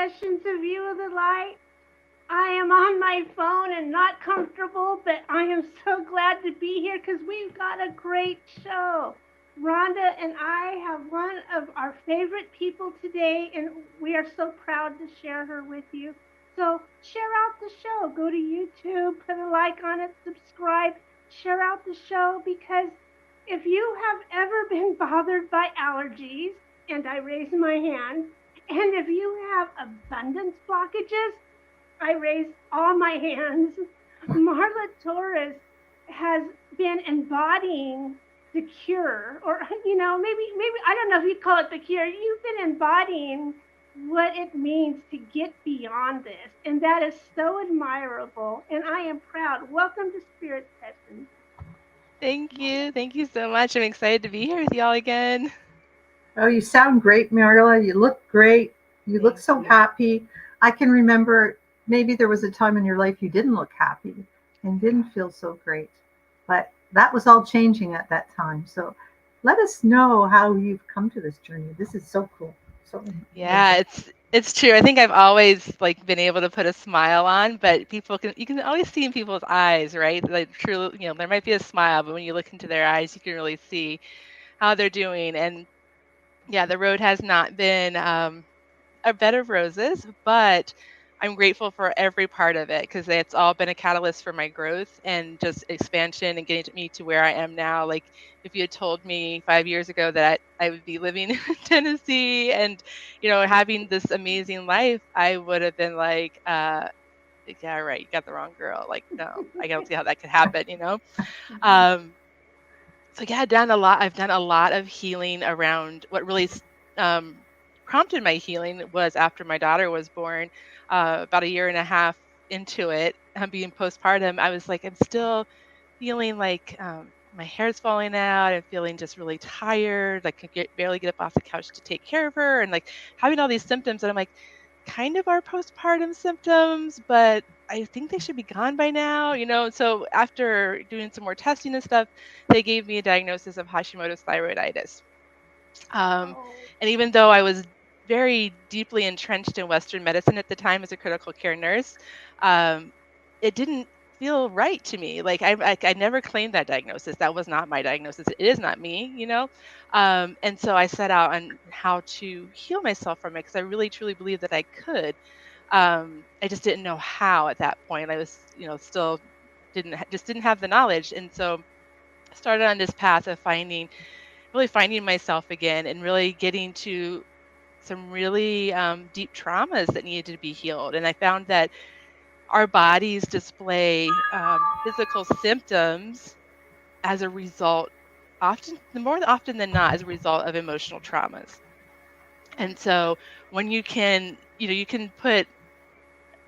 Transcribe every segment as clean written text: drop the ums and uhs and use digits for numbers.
Sessions of View of the Light. I am on my phone and not comfortable, but I am so glad to be here because we've got a great show. Rhonda and I have one of our favorite people today, and we are so proud to share her with you. So share out the show. Go to YouTube, put a like on it, subscribe, share out the show, because if you have ever been bothered by allergies, and I raise my hand, and if you have abundance blockages, I raise all my hands. Marla Torres has been embodying the cure, or maybe I don't know if you call it the cure. You've been embodying what it means to get beyond this, and that is so admirable. And I am proud. Welcome to Spirit Sessions. Thank you so much. I'm excited to be here with y'all again. Oh, you sound great, Marla. You look great. You look so happy. I can remember maybe there was a time in your life you didn't look happy and didn't feel so great, but that was all changing at that time. So let us know how you've come to this journey. This is so cool. So yeah, it's true. I think I've always been able to put a smile on, but you can always see in people's eyes, right? Like truly, there might be a smile, but when you look into their eyes, you can really see how they're doing. And yeah, the road has not been a bed of roses, but I'm grateful for every part of it because it's all been a catalyst for my growth and just expansion and getting me to where I am now. Like if you had told me 5 years ago that I would be living in Tennessee and, having this amazing life, I would have been like, yeah, right, you got the wrong girl. Like, no, I don't see how that could happen. So yeah, I've done a lot of healing around what really prompted my healing was after my daughter was born, about a year and a half into it, being postpartum. I was like, I'm still feeling like my hair's falling out. I'm feeling just really tired. I could barely get up off the couch to take care of her, and like having all these symptoms. And I'm like, kind of are postpartum symptoms, but I think they should be gone by now. So after doing some more testing and stuff, they gave me a diagnosis of Hashimoto's thyroiditis. And even though I was very deeply entrenched in Western medicine at the time as a critical care nurse, it didn't feel right to me. Like I never claimed that diagnosis. That was not my diagnosis. It is not me. And so I set out on how to heal myself from it because I really truly believed that I could. I just didn't know how at that point. I was, still didn't have the knowledge, and so I started on this path of really finding myself again and really getting to some really deep traumas that needed to be healed. And I found that our bodies display physical symptoms as a result, more often than not, as a result of emotional traumas. And so when you can put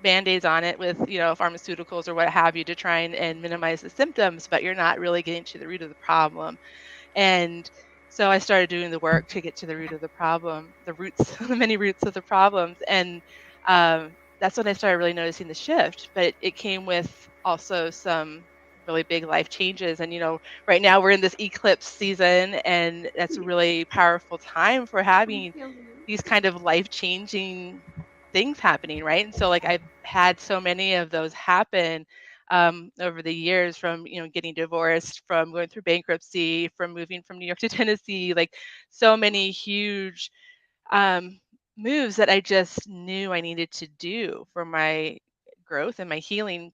band-aids on it with, pharmaceuticals or what have you to try and minimize the symptoms, but you're not really getting to the root of the problem. And so I started doing the work to get to the root of the problem, the roots, the many roots of the problems. And that's when I started really noticing the shift. But it came with also some really big life changes. And, right now we're in this eclipse season, and that's a really powerful time for having these kind of life-changing things happening, right? And so I've had so many of those happen over the years, from getting divorced, from going through bankruptcy, from moving from New York to Tennessee, like so many huge moves that I just knew I needed to do for my growth and my healing.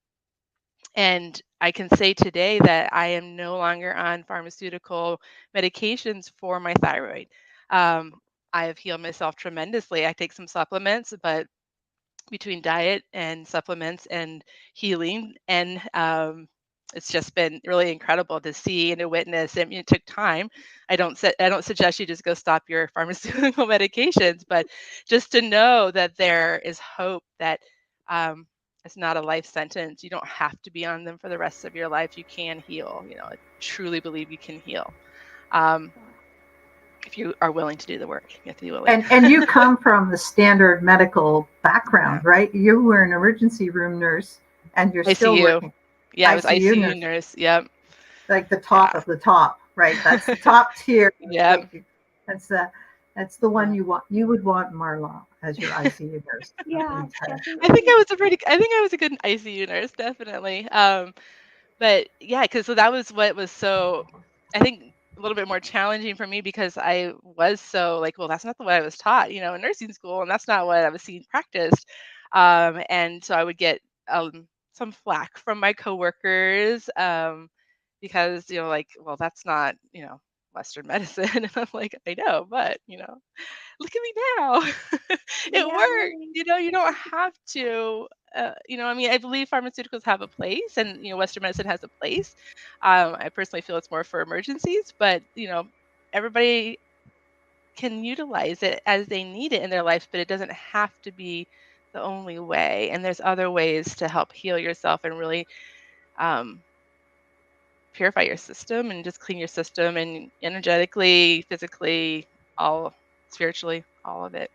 And I can say today that I am no longer on pharmaceutical medications for my thyroid. I have healed myself tremendously. I take some supplements, but between diet and supplements and healing, and it's just been really incredible to see and to witness. I mean, it took time. I don't suggest you just go stop your pharmaceutical medications, but just to know that there is hope, that it's not a life sentence. You don't have to be on them for the rest of your life. You can heal. I truly believe you can heal. If you are willing to do the work, you have to be willing. And you come from the standard medical background, right? You were an emergency room nurse, and you're still working. Yeah, I was ICU nurse. Yep. Like the top of the top, right? That's the top tier. Yeah. That's That's the one you want. You would want Marla as your ICU nurse. Yeah, I think definitely. I think I was a good ICU nurse, definitely. But yeah, because so that was what was so, I think, a little bit more challenging for me because I was so like, well, that's not the way I was taught, in nursing school, and that's not what I was seeing practiced. And so I would get some flack from my coworkers because like, well, that's not Western medicine, and I'm like, I know, but look at me now. It Yeah, worked. really. You don't have to. I mean, I believe pharmaceuticals have a place, and Western medicine has a place. I personally feel it's more for emergencies, but everybody can utilize it as they need it in their lives, but it doesn't have to be the only way. And there's other ways to help heal yourself and really um, purify your system and just clean your system and energetically, physically, all spiritually, all of it.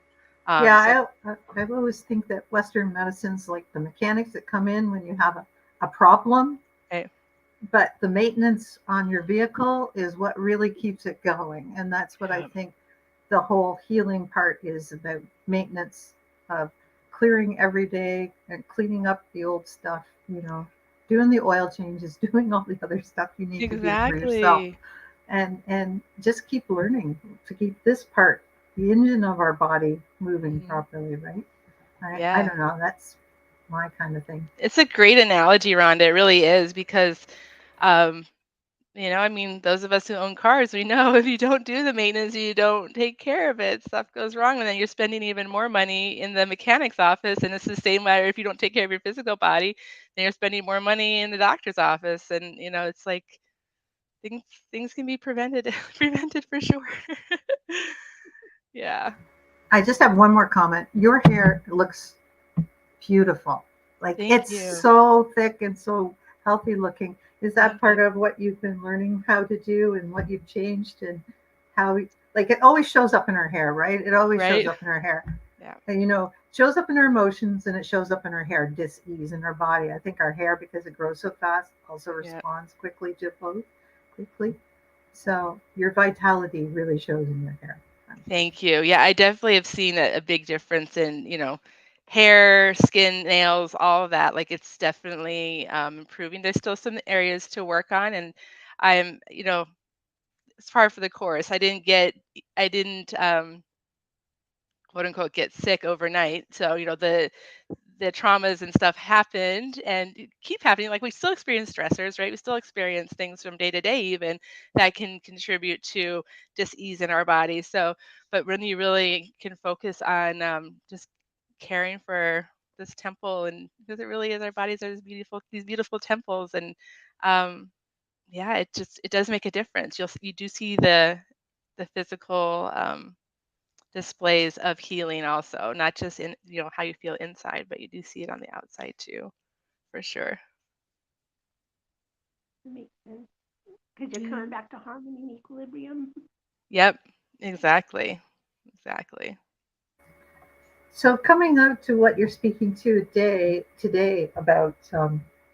So Yeah, I always think that Western medicine's like the mechanics that come in when you have a problem, right. but the maintenance on your vehicle is what really keeps it going. And that's what I Yeah. think the whole healing part is about, maintenance of clearing every day and cleaning up the old stuff, doing the oil changes, doing all the other stuff you need to do for yourself. Exactly. And just keep learning to keep this part, the engine of our body, moving Mhm. properly, right? I Yeah. don't know. That's my kind of thing. It's a great analogy, Rhonda. It really is because, um, I mean, those of us who own cars, we know if you don't do the maintenance, you don't take care of it, stuff goes wrong, and then you're spending even more money in the mechanic's office. And it's the same matter if you don't take care of your physical body, then you're spending more money in the doctor's office. And it's like things things can be prevented prevented for sure. Yeah. I just have one more comment. Your hair looks beautiful. Like, Thank it's you. so thick and so healthy looking. Is that Thank part you. of what you've been learning how to do and what you've changed, and how, like, it always shows up in her hair, right? It always shows Right. up in her hair. Yeah. And, shows up in her emotions, and it shows up in her hair, dis-ease in her body. I think our hair, because it grows so fast, also Yeah. responds quickly to both, quickly. So your vitality really shows in your hair. Thank you. Yeah, I definitely have seen a big difference in, hair, skin, nails, all of that. Like it's definitely improving. There's still some areas to work on, and I'm, it's par for the course. I didn't quote unquote get sick overnight. So, the traumas and stuff happened and keep happening. Like we still experience stressors, right? We still experience things from day to day, even that can contribute to dis-ease in our bodies. So, but when you really can focus on just caring for this temple, and because it really is, our bodies are these beautiful temples, and yeah, it does make a difference. You do see the physical displays of healing also, not just in how you feel inside, but you do see it on the outside too, for sure. Makes sense. Because you're Yeah. coming back to harmony and equilibrium. Yep, exactly. So coming up to what you're speaking to today about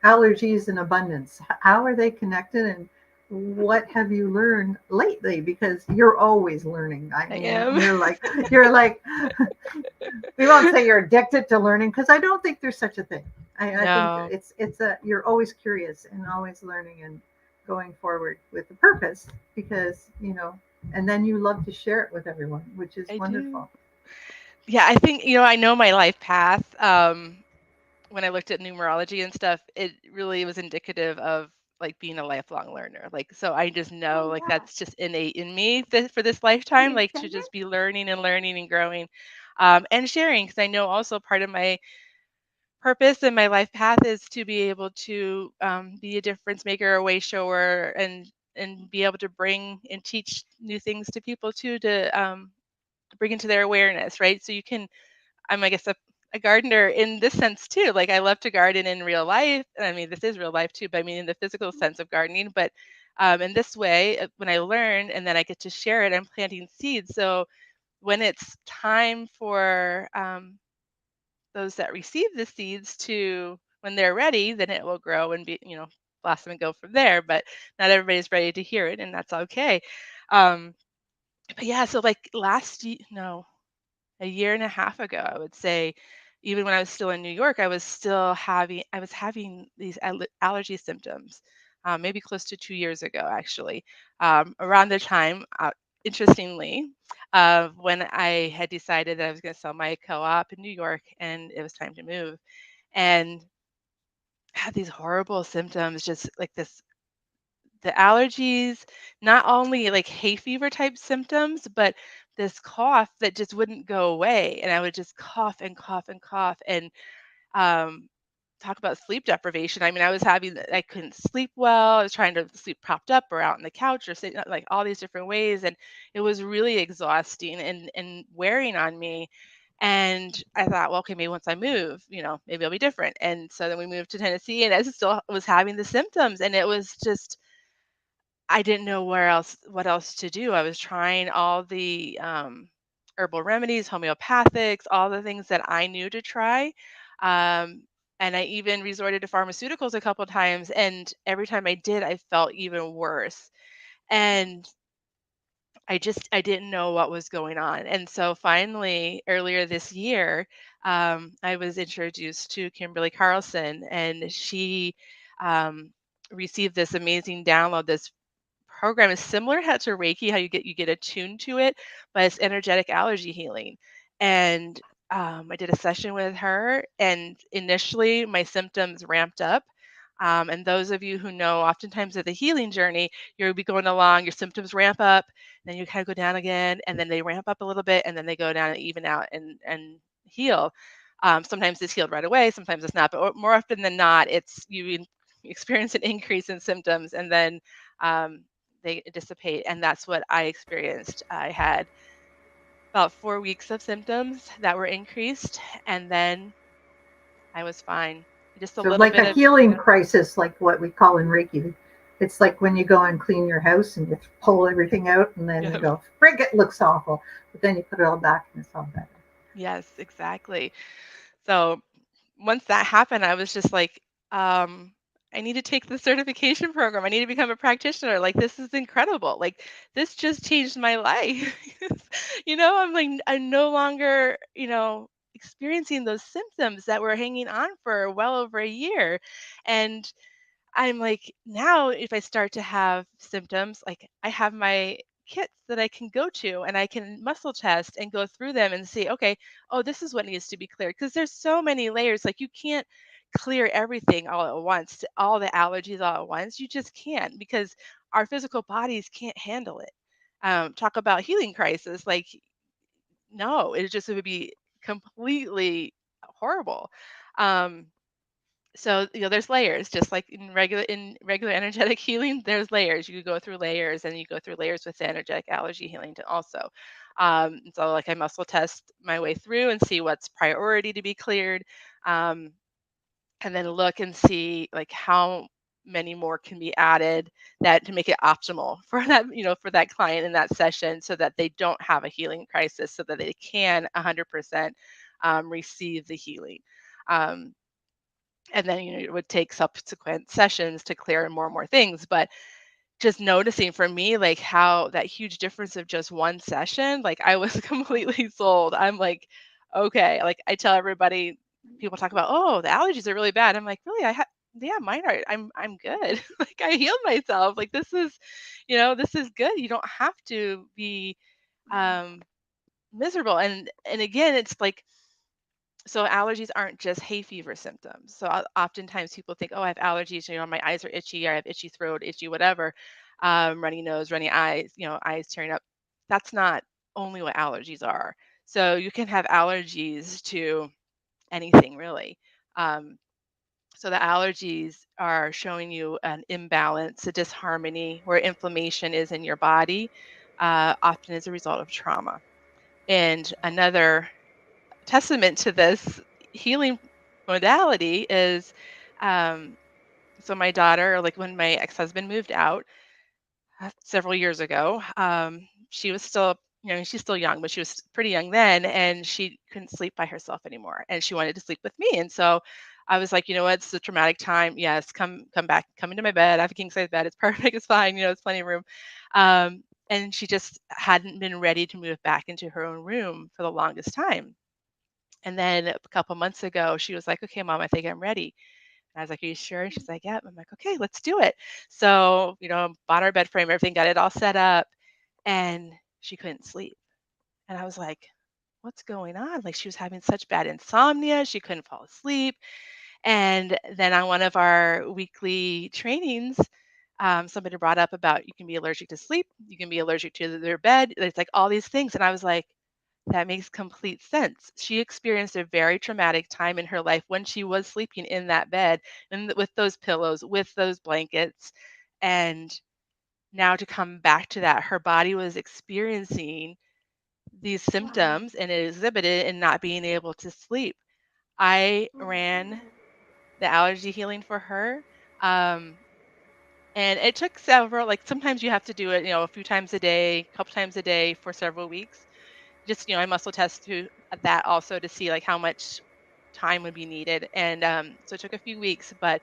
allergies and abundance, how are they connected, and what have you learned lately? Because you're always learning. I I mean, am. you're like, we won't say you're addicted to learning, because I don't think there's such a thing. I think No. it's you're always curious and always learning and going forward with a purpose, because and then you love to share it with everyone, which is I do. wonderful. Yeah, I think I know my life path. When I looked at numerology and stuff, it really was indicative of like being a lifelong learner. Like, so I just know Oh, like yeah. that's just innate in me for this lifetime, Makes like to sense. just be learning and learning and growing, and sharing. Because I know also part of my purpose and my life path is to be able to be a difference maker, a way shower, and be able to bring and teach new things to people too, to bring into their awareness, right? So I'm, I guess, a gardener in this sense too. Like I love to garden in real life. I mean, this is real life too, but I mean in the physical sense of gardening. But in this way, when I learn and then I get to share it, I'm planting seeds. So when it's time for those that receive the seeds to, when they're ready, then it will grow and be, blossom and go from there. But not everybody's ready to hear it, and that's okay. Um, But yeah, so like a year and a half ago, I would say, even when I was still in New York, I was having these allergy symptoms, maybe close to 2 years ago, actually, around the time, interestingly, of when I had decided that I was going to sell my co-op in New York and it was time to move, and had these horrible symptoms, just like the allergies, not only like hay fever type symptoms, but this cough that just wouldn't go away. And I would just cough and cough and cough. And um, talk about sleep deprivation. I mean, I couldn't sleep well. I was trying to sleep propped up or out on the couch or sitting like all these different ways. And it was really exhausting and wearing on me. And I thought, well, okay, maybe once I move, maybe it'll be different. And so then we moved to Tennessee and I still was having the symptoms. And it was just, I didn't know what else to do. I was trying all the herbal remedies, homeopathics, all the things that I knew to try. Um, and I even resorted to pharmaceuticals a couple times. And every time I did, I felt even worse. And I didn't know what was going on. And so finally, earlier this year, I was introduced to Kimberly Carlson, and she received this amazing download, this program is similar to Reiki, how you get attuned to it, but it's energetic allergy healing. And I did a session with her, and initially my symptoms ramped up. And those of you who know, oftentimes of the healing journey, you'll be going along, your symptoms ramp up, then you kind of go down again, and then they ramp up a little bit, and then they go down and even out and heal. Sometimes it's healed right away, sometimes it's not, but more often than not, it's experience an increase in symptoms, and then um, they dissipate. And that's what I experienced. I had about 4 weeks of symptoms that were increased, and then I was fine. Just a So, little like bit a of, healing crisis, like what we call in Reiki, it's like when you go and clean your house and you pull everything out, and then you yeah, go, "Frig, it looks awful," but then you put it all back and it's all better. yes, exactly. So once that happened, I was just like, um, I need to take the certification program. I need to become a practitioner. Like, this is incredible. Like, this just changed my life. I'm like, I'm no longer, experiencing those symptoms that were hanging on for well over a year. And I'm like, now if I start to have symptoms, like I have my kits that I can go to and I can muscle test and go through them and see, okay, oh, this is what needs to be cleared. Because there's so many layers. Like you can't clear everything all at once, all the allergies all at once. You just can't because our physical bodies can't handle it. Talk about healing crisis. Like, no, it would be completely horrible. Um, so there's layers, just like in regular energetic healing, there's layers. You go through layers, and you go through layers with the energetic allergy healing to also. So like I muscle test my way through and see what's priority to be cleared, um, and then look and see like how many more can be added that to make it optimal for that client in that session, so that they don't have a healing crisis, so that they can 100% receive the healing. Um, and then it would take subsequent sessions to clear more and more things. But just noticing for me, like how that huge difference of just one session, like I was completely sold. I'm like, okay, like I tell everybody, people talk about, oh, the allergies are really bad. I'm like, really? Yeah, mine are. I'm good. Like I healed myself. Like this is good. You don't have to be um miserable. And again, it's like, so allergies aren't just hay fever symptoms. So oftentimes people think, oh, I have allergies. My eyes are itchy, or I have itchy throat, itchy whatever, runny nose, runny eyes, eyes tearing up. That's not only what allergies are. So you can have allergies to anything really. Um, so the allergies are showing you an imbalance, a disharmony where inflammation is in your body, often as a result of trauma. And another testament to this healing modality is, um, so my daughter, like when my ex-husband moved out several years ago, she was still, she's still young, but she was pretty young then, and she couldn't sleep by herself anymore, and she wanted to sleep with me. And so I was like, you know what, it's a traumatic time. Yes, come back, come into my bed. I have a king size bed. It's perfect. It's fine. It's plenty of room. And she just hadn't been ready to move back into her own room for the longest time. And then a couple months ago, she was like, okay, Mom, I think I'm ready. And I was like, are you sure? And she's like, yeah. I'm like, okay, let's do it. So, bought our bed frame, everything, got it all set up. And she couldn't sleep. And I was like, what's going on? Like, she was having such bad insomnia. She couldn't fall asleep. And then on one of our weekly trainings, somebody brought up about you can be allergic to sleep, you can be allergic to their bed. It's like all these things. And I was like, that makes complete sense. She experienced a very traumatic time in her life when she was sleeping in that bed and with those pillows, with those blankets. And now to come back to that, her body was experiencing these symptoms and it exhibited in not being able to sleep. I ran the allergy healing for her. And it took several, like sometimes you have to do it, a few times a day, a couple times a day for several weeks. Just, I muscle test to that also to see like how much time would be needed. And so it took a few weeks, but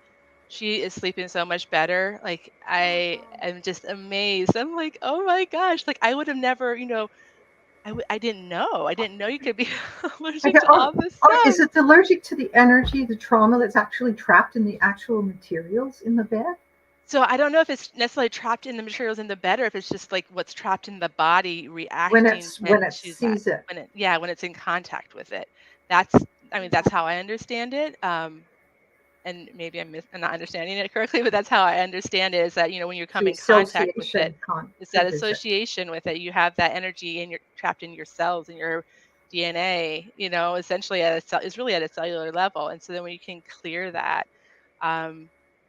she is sleeping so much better. Like I am just amazed. I'm like, oh my gosh, like I would have never, I didn't know. I didn't know you could be allergic to all this Is stuff. it allergic to the energy, the trauma that's actually trapped in the actual materials in the bed? So I don't know if it's necessarily trapped in the materials in the bed or if it's just like what's trapped in the body When reacting it to that. sees it. When it's in contact with it. That's that's how I understand it. And maybe I'm not understanding it correctly, but that's how I understand it is that, when you come Through in contact with it, association. it's that association with it. You have that energy and you're trapped in your cells and your DNA, essentially it's really at a cellular level. And so then when you can clear that,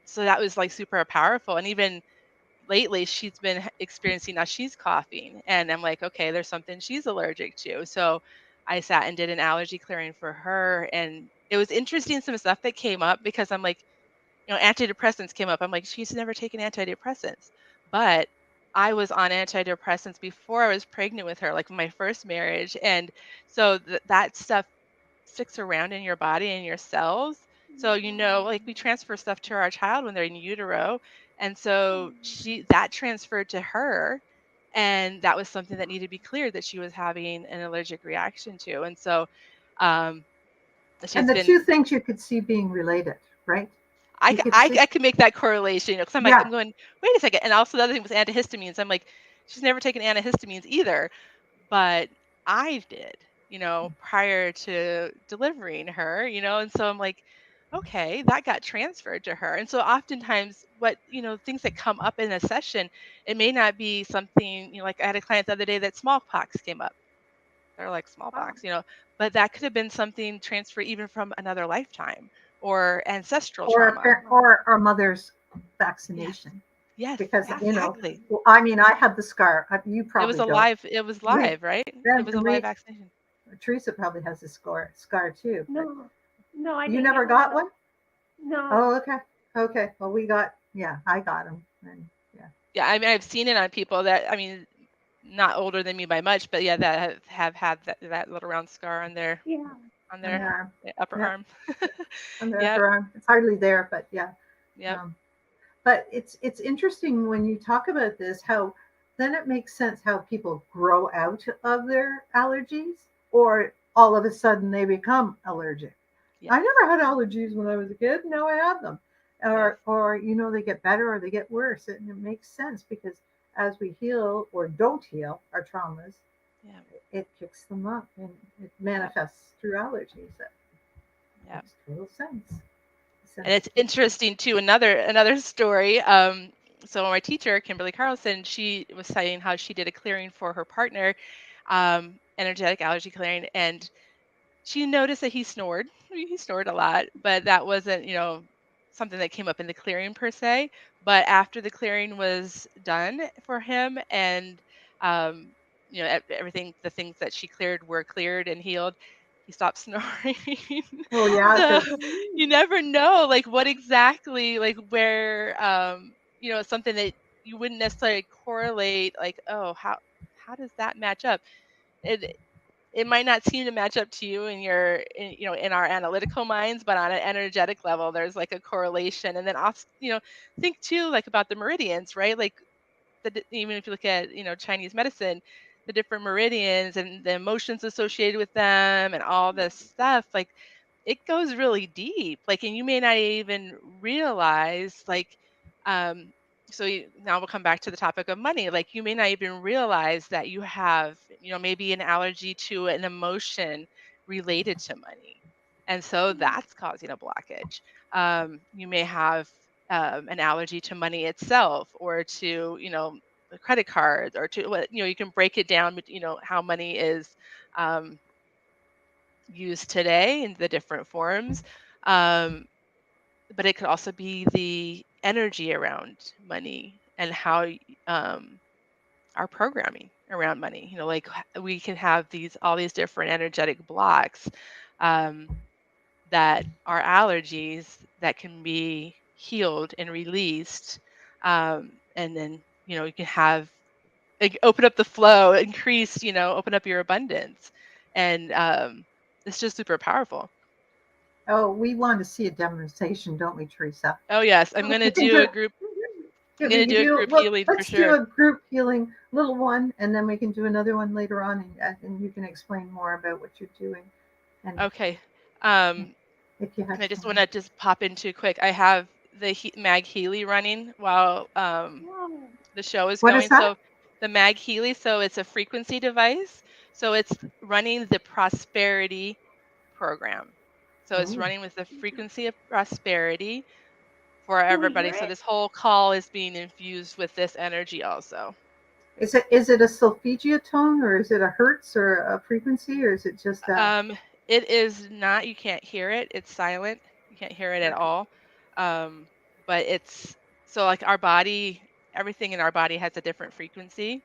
so that was like super powerful. And even lately she's been experiencing, now she's coughing and I'm like, okay, there's something she's allergic to. So I sat and did an allergy clearing for her. And it was interesting, some stuff that came up because I'm like, antidepressants came up. I'm like, she's never taken antidepressants. But I was on antidepressants before I was pregnant with her, like my first marriage. And so that stuff sticks around in your body and your cells. So, like we transfer stuff to our child when they're in utero. And so that transferred to her. And that was something that needed to be cleared that she was having an allergic reaction to. And so, And the two things you could see being related, right? I can make that correlation, because I'm like, I'm going, wait a second. And also the other thing was antihistamines. I'm like, she's never taken antihistamines either, but I did, prior to delivering her, and so I'm like, okay, that got transferred to her. And so oftentimes what, things that come up in a session, it may not be something, like I had a client the other day that smallpox came up. They're like smallpox, but that could have been something transferred even from another lifetime or ancestral trauma. Or our mother's vaccination. Yes, because exactly. I mean, I had the scar. You probably It was live, right? It was a live vaccination. Teresa probably has a scar too. No, I you never got one. No. Oh, okay. Well, I got them. And, yeah, I mean, I've seen it on people that, I mean, not older than me by much, but yeah, that have had that little round scar on their upper arm. On their upper arm. It's hardly there, but yeah. Yeah. But it's interesting when you talk about this, how then it makes sense how people grow out of their allergies, or all of a sudden they become allergic. I never had allergies when I was a kid. Now I have them. Or they get better or they get worse. And it makes sense because as we heal or don't heal our traumas, it kicks them up and it manifests through allergies. That makes total sense. And it's interesting too. Another story. So my teacher, Kimberly Carlson, she was saying how she did a clearing for her partner, energetic allergy clearing, and she noticed that he snored. He snored a lot, but that wasn't, something that came up in the clearing per se. But after the clearing was done for him, and everything, the things that she cleared were cleared and healed, he stopped snoring. Oh yeah. So you never know, like what exactly, like where, something that you wouldn't necessarily correlate, like, oh, how does that match up? It might not seem to match up to you in our analytical minds, but on an energetic level, there's like a correlation. And then also, think too, like about the meridians, right? Like even if you look at, Chinese medicine, the different meridians and the emotions associated with them and all this stuff, like it goes really deep. Like, and you may not even realize, like, now we'll come back to the topic of money. Like, you may not even realize that you have, maybe an allergy to an emotion related to money. And so that's causing a blockage. You may have an allergy to money itself, or to, the credit cards, or to what, you can break it down, how money is used today in the different forms. But it could also be the energy around money and how our programming around money. Like we can have all these different energetic blocks that are allergies that can be healed and released. And then, you can have, like, open up the flow, increase, open up your abundance. And it's just super powerful. Oh, we want to see a demonstration, don't we, Teresa? Oh, yes. I'm going to do a group. I'm going to do a group healing for sure. Let's do a group healing, little one, and then we can do another one later on, and you can explain more about what you're doing. And okay. If you have I just want to just pop into quick. I have the Mag Healy running while the show is going. What is that? So the Mag Healy, so it's a frequency device. So it's running the prosperity program. So it's running with the frequency of prosperity for everybody. So this whole call is being infused with this energy also. Is it a solfeggio tone, or is it a hertz or a frequency, or is it just a... It is not, you can't hear it. It's silent. You can't hear it at all. But it's, so like our body, everything in our body has a different frequency.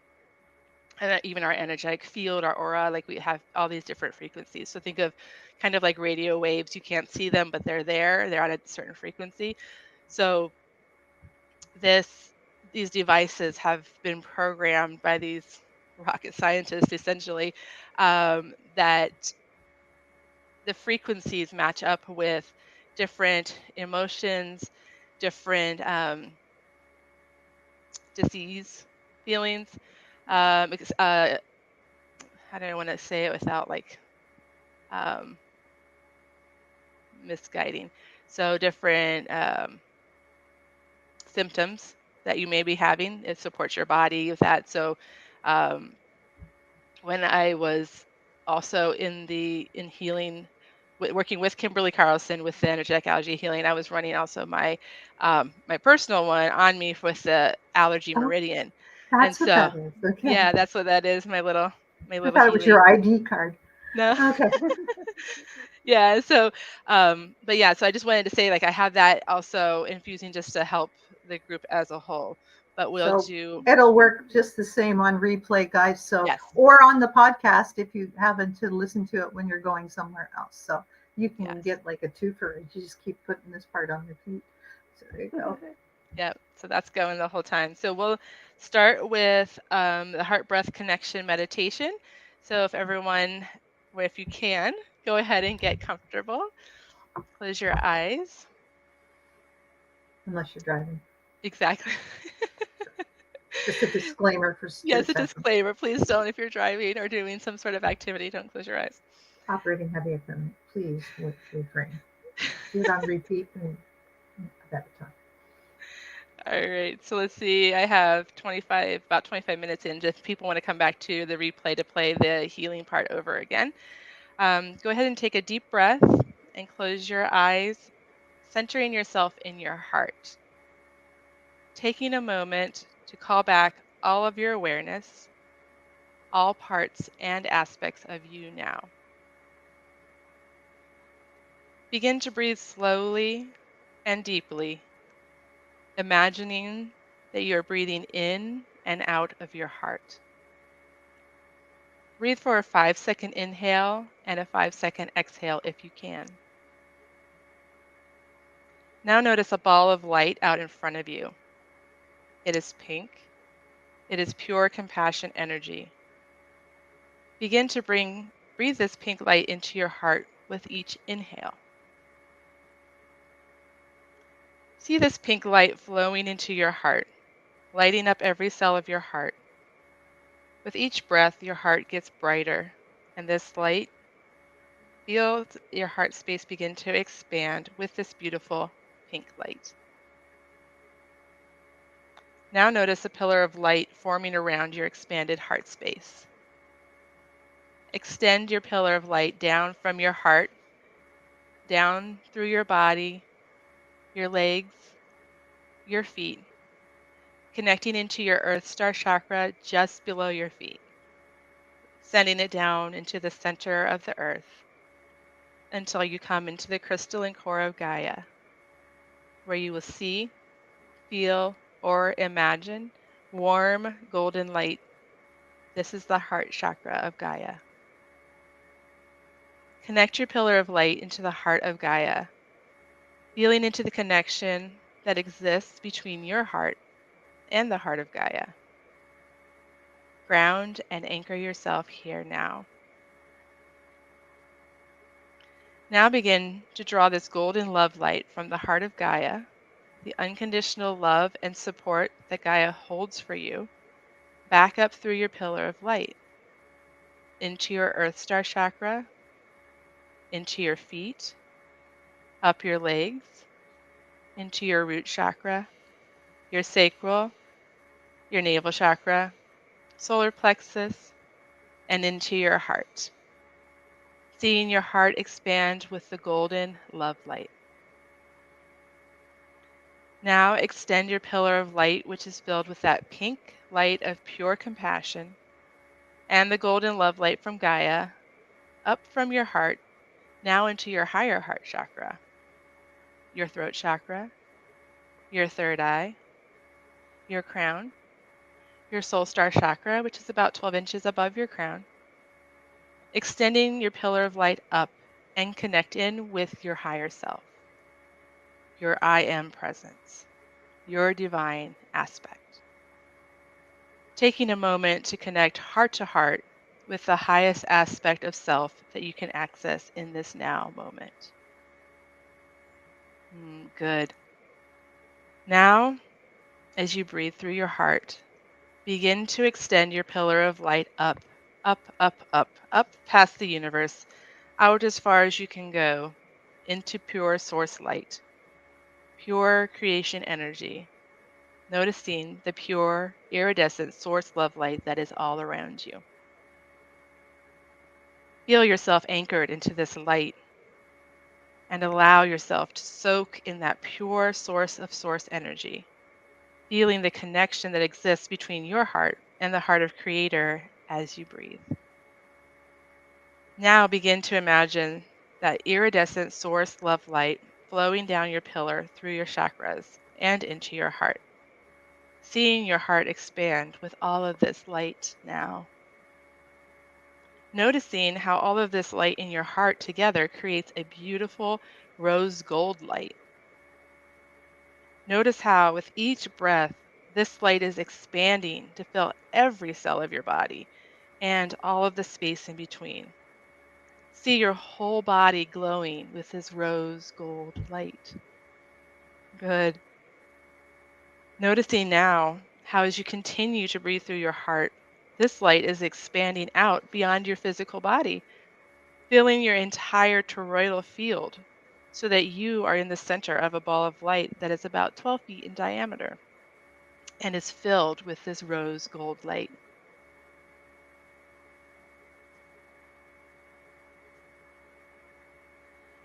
And even our energetic field, our aura, like we have all these different frequencies. So think of kind of like radio waves. You can't see them, but they're there. They're at a certain frequency. So these devices have been programmed by these rocket scientists, essentially, that the frequencies match up with different emotions, different disease feelings. How do I want to say it without like misguiding? So different symptoms that you may be having, it supports your body with that. So when I was also in healing, working with Kimberly Carlson with the Energetic Allergy Healing, I was running also my personal one on me with the allergy meridian. That's what that is. Okay. Yeah, that's what that is. My little I thought it was your ID card. No. Okay. Yeah. So, but yeah. So I just wanted to say, like, I have that also infusing just to help the group as a whole. But it'll work just the same on replay, guys. So yes. Or on the podcast if you happen to listen to it when you're going somewhere else. So you can get like a twofer. You just keep putting this part on repeat. So there you go. Yep. So that's going the whole time. So we'll start with the heart breath connection meditation. So if you can, go ahead and get comfortable. Close your eyes. Unless you're driving. Exactly. Just a disclaimer for Yes, a disclaimer. Please don't, if you're driving or doing some sort of activity, don't close your eyes. Operating heavy equipment, please refrain. Do it on repeat and at a time. All right, so let's see. I have about 25 minutes in. If people want to come back to the replay to play the healing part over again, go ahead and take a deep breath and close your eyes, centering yourself in your heart. Taking a moment to call back all of your awareness, all parts and aspects of you now. Begin to breathe slowly and deeply, imagining that you are breathing in and out of your heart. Breathe for a 5-second inhale and a 5-second exhale if you can. Now notice a ball of light out in front of you. It is pink. It is pure compassion energy. Begin to breathe this pink light into your heart with each inhale. See this pink light flowing into your heart, lighting up every cell of your heart. With each breath, your heart gets brighter, and this light feels your heart space begin to expand with this beautiful pink light. Now notice a pillar of light forming around your expanded heart space. Extend your pillar of light down from your heart, down through your body, your legs, your feet, connecting into your Earth Star chakra just below your feet, sending it down into the center of the earth until you come into the crystalline core of Gaia, where you will see, feel, or imagine warm golden light. This is the heart chakra of Gaia. Connect your pillar of light into the heart of Gaia, feeling into the connection that exists between your heart and the heart of Gaia. Ground and anchor yourself here now. Now begin to draw this golden love light from the heart of Gaia, the unconditional love and support that Gaia holds for you, back up through your pillar of light, into your Earth Star chakra, into your feet, up your legs, into your root chakra, your sacral, your navel chakra, solar plexus, and into your heart. Seeing your heart expand with the golden love light. Now extend your pillar of light, which is filled with that pink light of pure compassion, and the golden love light from Gaia, up from your heart, now into your higher heart chakra, your throat chakra, your third eye, your crown, your soul star chakra, which is about 12 inches above your crown, extending your pillar of light up and connect in with your higher self, your I am presence, your divine aspect. Taking a moment to connect heart to heart with the highest aspect of self that you can access in this now moment. Good. Now, as you breathe through your heart, begin to extend your pillar of light up, up, up, up, up past the universe, out as far as you can go, into pure source light, pure creation energy, noticing the pure, iridescent source love light that is all around you. Feel yourself anchored into this light and allow yourself to soak in that pure source of source energy, feeling the connection that exists between your heart and the heart of Creator as you breathe. Now begin to imagine that iridescent source love light flowing down your pillar through your chakras and into your heart. Seeing your heart expand with all of this light now. Noticing how all of this light in your heart together creates a beautiful rose gold light. Notice how with each breath, this light is expanding to fill every cell of your body and all of the space in between. See your whole body glowing with this rose gold light. Good. Noticing now how as you continue to breathe through your heart, this light is expanding out beyond your physical body, filling your entire toroidal field so that you are in the center of a ball of light that is about 12 feet in diameter and is filled with this rose gold light.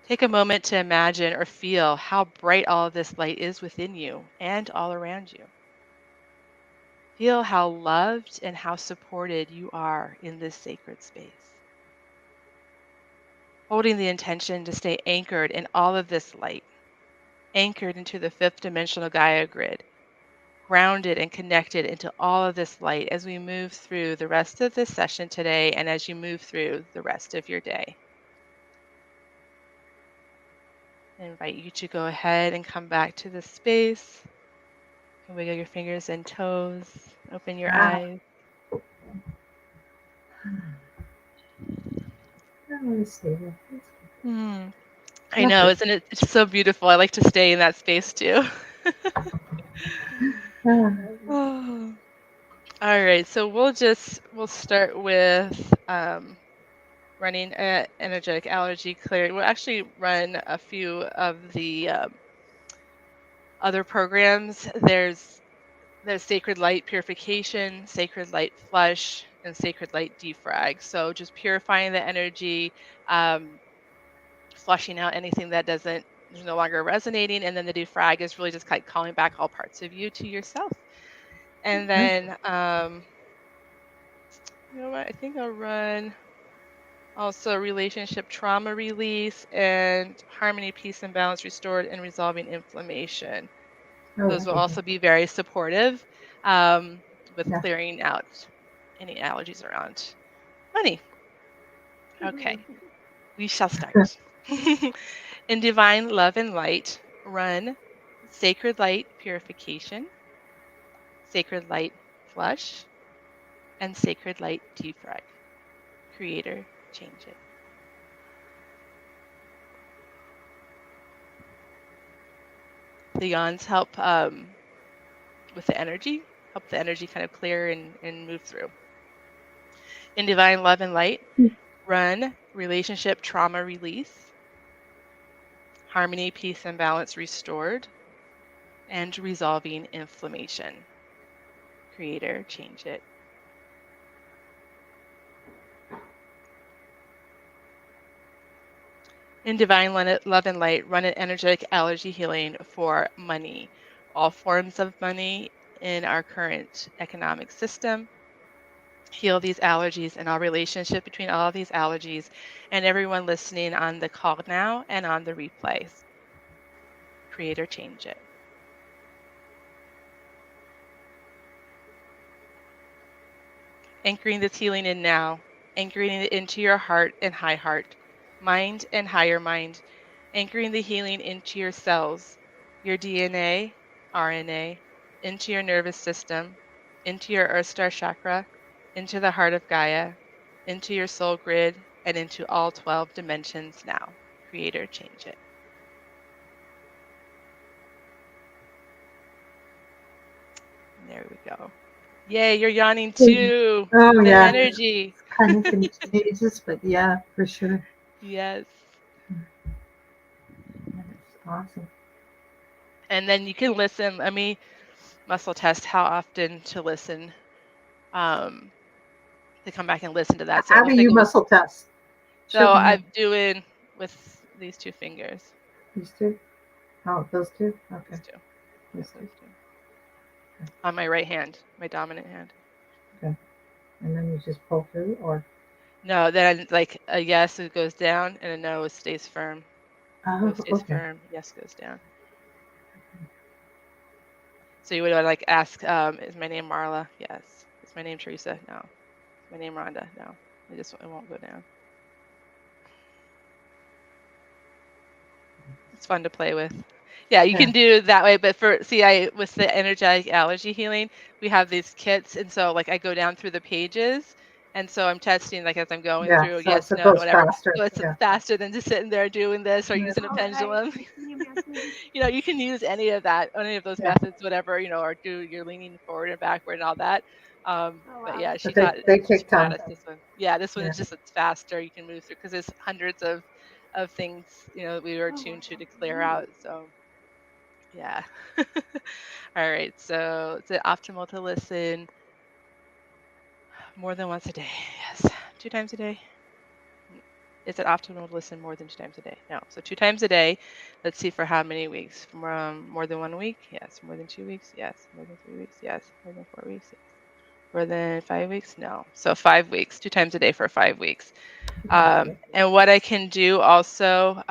Take a moment to imagine or feel how bright all of this light is within you and all around you. Feel how loved and how supported you are in this sacred space. Holding the intention to stay anchored in all of this light, anchored into the fifth dimensional Gaia grid, grounded and connected into all of this light as we move through the rest of this session today and as you move through the rest of your day. I invite you to go ahead and come back to this space. You can wiggle your fingers and toes, open your eyes. I want to stay there. I know, isn't it? It's so beautiful. I like to stay in that space too. Oh. All right, so we'll start with running an energetic allergy clearing. We'll actually run a few of the other programs. There's sacred light purification, sacred light flush, and sacred light defrag. So just purifying the energy, flushing out anything that is no longer resonating, and then the defrag is really just like calling back all parts of you to yourself. And then you know what? I think I'll run also relationship trauma release and harmony, peace, and balance restored and resolving inflammation. Those will also be very supportive with clearing out any allergies around money. Okay, we shall start. In divine love and light, run sacred light purification, sacred light flush, and sacred light defrag. Creator, change it. The yawns help with the energy, help the energy kind of clear and move through. In divine love and light, run relationship trauma release, harmony, peace, and balance restored, and resolving inflammation. Creator, change it. In divine love and light, run an energetic allergy healing for money, all forms of money in our current economic system. Heal these allergies and our relationship between all of these allergies and everyone listening on the call now and on the replays. Creator, change it. Anchoring this healing in now, anchoring it into your heart and high heart, mind and higher mind, anchoring the healing into your cells, your DNA, RNA, into your nervous system, into your Earth Star chakra, into the heart of Gaia, into your soul grid, and into all 12 dimensions now. Creator, change it. And there we go. Yay, you're yawning too. Oh, the yeah. energy. It's kind of contagious, but yeah, for sure. Yes. That's awesome. And then you can listen. Let me muscle test how often to listen. To come back and listen to that. So how do you muscle test? So I'm doing with these two fingers. These two? Oh, those two? Okay. Those two. Those two. Okay. On my right hand, my dominant hand. Okay. And then you just pull through, or? No, then like a yes, it goes down, and a no, it stays firm. Oh, no stays firm. Yes goes down. So you would like ask, is my name Marla? Yes. Is my name Teresa? No. Is my name Rhonda? No. It won't go down. It's fun to play with. Yeah, you can do that way, but with the energetic allergy healing, we have these kits, and so like I go down through the pages, and so I'm testing like as I'm going through, so yes, no, whatever. So it's faster than just sitting there doing this or using a pendulum. You can use any of those methods, whatever, or do your leaning forward and backward and all that. But yeah, they take time. This one. Yeah, this one is just it's faster. You can move through because there's hundreds of things we were attuned to clear out. So yeah. All right. So is it optimal to listen more than once a day? Yes. 2 times a day. Is it optimal to listen more than 2 times a day? No. So 2 times a day. Let's see for how many weeks. More than 1 week? Yes. More than 2 weeks? Yes. More than 3 weeks? Yes. More than 4 weeks? Yes. More than 5 weeks? No. So 5 weeks. 2 times a day for 5 weeks. And what I can do also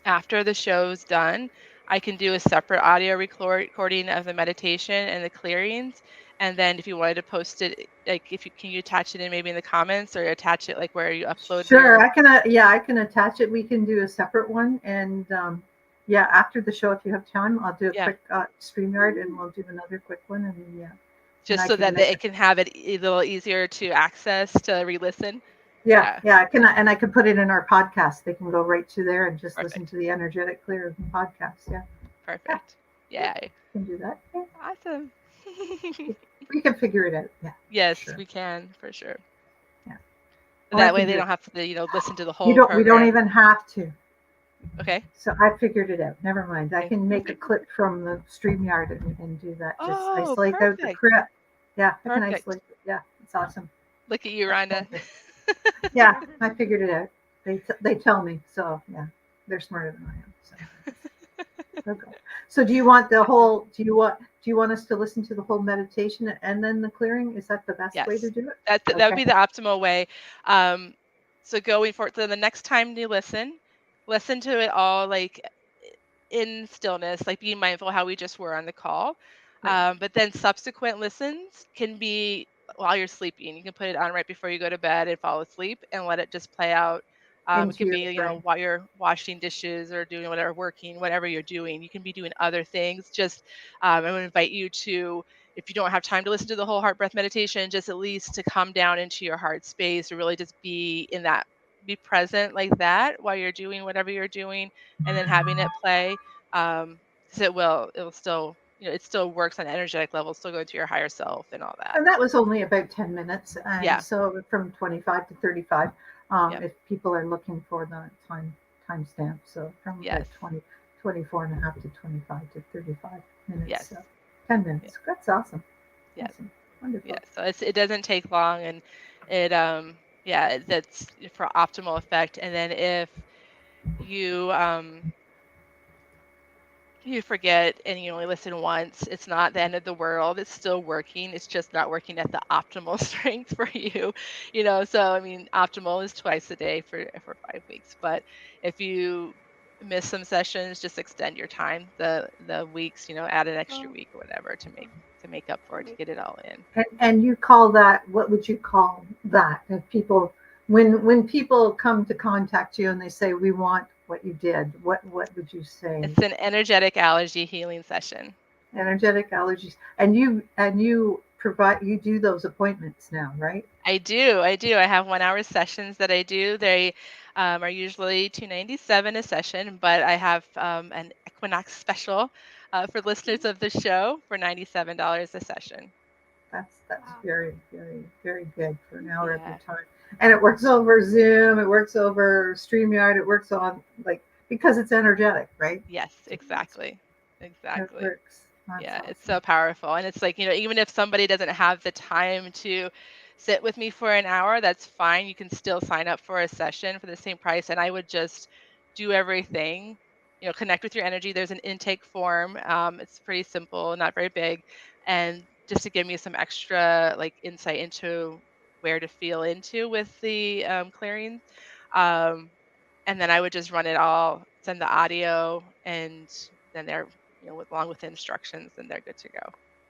after the show's done, I can do a separate audio recording of the meditation and the clearings. And then if you wanted to post it, like can you attach it in maybe in the comments or attach it like where you upload? Sure, I can attach it. We can do a separate one. And after the show, if you have time, I'll do a quick StreamYard and we'll do another quick one. And just so that it can have it a little easier to access to re-listen. Yeah, I can put it in our podcast. They can go right to there and just listen to the energetic clear podcast. Yeah. Perfect. Yeah. Can do that. Yeah. Awesome. We can figure it out. Yeah. Yes, Sure. we can, for sure. Yeah. Well, that way they don't have to, listen to the whole program. We don't even have to. Okay. So I figured it out. Never mind. I Okay. can make a clip from the StreamYard and do that. Just isolate out the perfect. clip. Yeah, I can Perfect. isolate it. Yeah, it's awesome. Look at you, Rhonda. Yeah, I figured it out. They tell me. So yeah, they're smarter than I am. So. Okay. So do you want the whole? Do you want us to listen to the whole meditation and then the clearing? Is that the best way to do it? That would be the optimal way. So going forward, so the next time you listen to it all like in stillness, like being mindful how we just were on the call. Right. But then subsequent listens can be while you're sleeping. You can put it on right before you go to bed and fall asleep and let it just play out. It can be, while you're washing dishes or doing whatever, working, whatever you're doing. You can be doing other things. Just, I would invite you to, if you don't have time to listen to the whole heart breath meditation, just at least to come down into your heart space or really just be in that, be present like that while you're doing whatever you're doing, and then having it play. Because it'll still, it still works on energetic levels, still going to your higher self and all that. And that was only about 10 minutes. And Yeah. so from 25 to 35, Yep. if people are looking for the time stamp. So from Yes. about 24 and a half to 25 to 35 minutes. Yes. So 10 minutes. Yeah. That's awesome. Yeah. Awesome. Wonderful. Yeah. So it doesn't take long, and it that's for optimal effect. And then if you you forget and you only listen once, it's not the end of the world. It's still working. It's just not working at the optimal strength for you. So I mean, optimal is twice a day for 5 weeks. But if you miss some sessions, just extend your time, the weeks, add an extra week or whatever to make up for it, to get it all in. And you call that, what would you call that? If people, when people come to contact you and they say, we want what you did, what would you say? It's an energetic allergy healing session. Energetic allergies. And you do those appointments now, right? I do. I have 1 hour sessions that I do. They are usually $297 a session, but I have an Equinox special for listeners of the show for $97 a session. That's very, very, very good for an hour of your time. And it works over Zoom, it works over StreamYard, it works on because it's energetic, right? Yes, exactly. It works. That's awesome. It's so powerful. And it's like, even if somebody doesn't have the time to sit with me for an hour, that's fine. You can still sign up for a session for the same price. And I would just do everything, connect with your energy. There's an intake form. It's pretty simple, not very big. And just to give me some extra insight into where to feel into with the clearing. And then I would just run it all, send the audio, and then they're, along with the instructions, and they're good to go.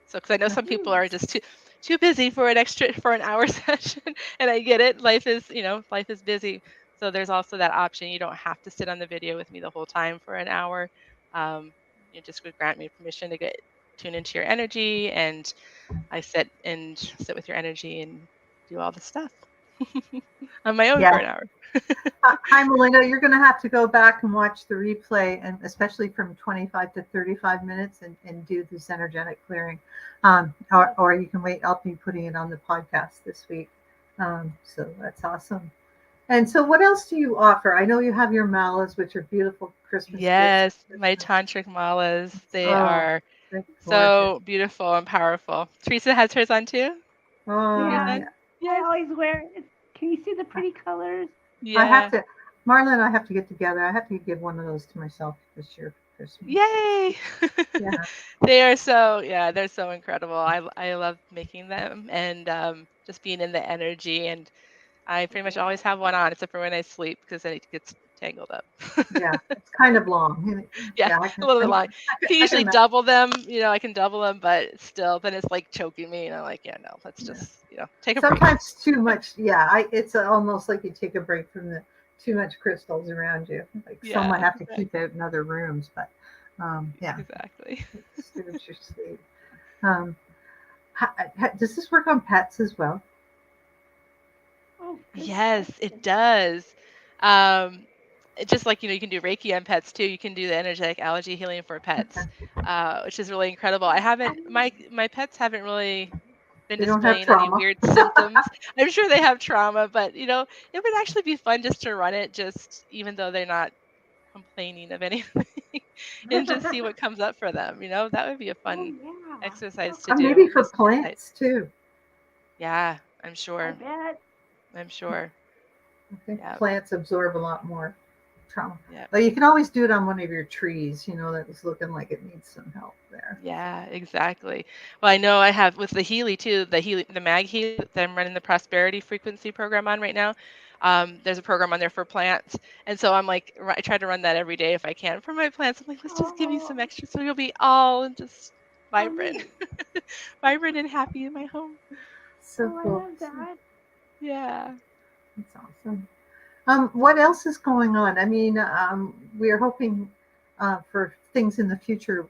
So, because I know some people are just too busy for an hour session, and I get it. Life is busy. So there's also that option. You don't have to sit on the video with me the whole time for an hour. You just would grant me permission to tune into your energy, and I sit with your energy and do all the stuff on my own for an hour. Hi, Melinda. You're going to have to go back and watch the replay, and especially from 25 to 35 minutes, and do this energetic clearing. Or you can wait. I'll be putting it on the podcast this week. So that's awesome. And so what else do you offer? I know you have your malas, which are beautiful Christmas Yes, gifts. my Tantric Malas. They are so beautiful and powerful. Teresa has hers on too? Yeah. I always wear it. Can you see the pretty colors? Yeah. I have to, Marla and I have to get together. I have to give one of those to myself this year for Christmas. Yay! Yeah. they're so incredible. I love making them, and just being in the energy, and I pretty much always have one on except for when I sleep, because then it gets tangled up. Yeah, it's kind of long. Yeah, a little bit long. You can usually double them. I can double them, but still, then it's like choking me, and I'm like, yeah, no, let's just take a break. Sometimes too much. Yeah, it's almost like you take a break from the too much crystals around you. Some might have to keep out in other rooms, but yeah, exactly. Does this work on pets as well? Yes, it does. just like, you can do Reiki on pets too. You can do the energetic allergy healing for pets, which is really incredible. I haven't, my pets haven't really been They don't have displaying any trauma. weird symptoms. I'm sure they have trauma, but it would actually be fun just to run it, just even though they're not complaining of anything, and just see what comes up for them. That would be a fun exercise to do. Maybe for plants too. Yeah, I'm I sure. bet. I'm sure. I think plants absorb a lot more trauma. Yeah. But you can always do it on one of your trees, that was looking like it needs some help there. Yeah, exactly. Well, I know I have with the Healy too, the Mag Healy that I'm running the prosperity frequency program on right now. There's a program on there for plants. And so I'm like, I try to run that every day if I can for my plants. I'm like, let's just give you some extra so you'll be all just vibrant, vibrant and happy in my home. So cool. I love that. Yeah. That's awesome. What else is going on? I mean, we're hoping for things in the future,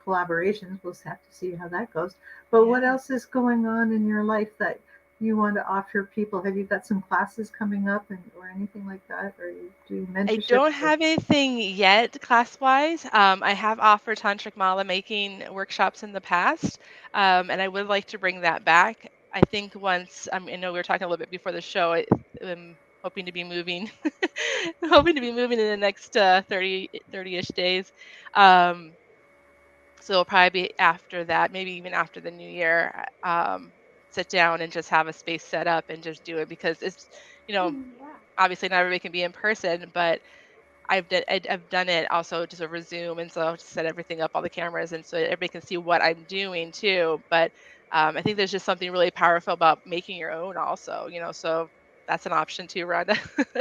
collaborations. We'll have to see how that goes. But what else is going on in your life that you want to offer people? Have you got some classes coming up or anything like that? Or you do mentorship? I don't have anything yet class-wise. I have offered Tantric Mala making workshops in the past, and I would like to bring that back. I think once, I know we were talking a little bit before the show, I'm hoping to be moving, hoping to be moving in the next 30-ish days. So it'll probably be after that, maybe even after the new year, sit down and just have a space set up and just do it, because it's, obviously not everybody can be in person, but I've done it also just over Zoom, and so I'll just set everything up, all the cameras, and so everybody can see what I'm doing too. But I think there's just something really powerful about making your own also, so that's an option too, Rhonda.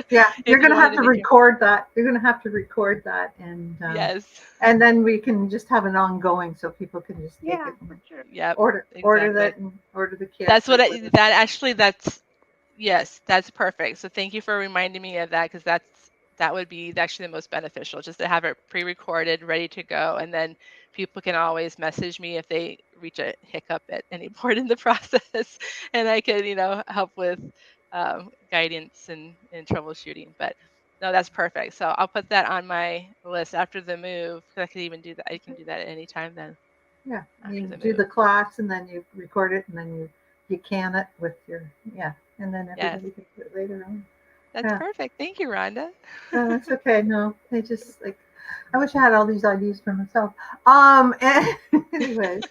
Yeah, you're going to have to record that. You're going to have to record that, and yes, and then we can just have an ongoing, so people can just take it. For sure. Yeah, order that and order the kit. That's what yes, that's perfect. So thank you for reminding me of that, because that would be actually the most beneficial, just to have it pre-recorded, ready to go, and then people can always message me if they reach a hiccup at any point in the process, and I can help with guidance and troubleshooting. But no, that's perfect. So I'll put that on my list after the move, because I could even do that. I can do that at any time then. Yeah, you do the class and then you record it and then you can it with your and then everybody can do it later on. That's perfect. Thank you, Rhonda. No, that's okay. No, they just I wish I had all these ideas for myself. Anyways,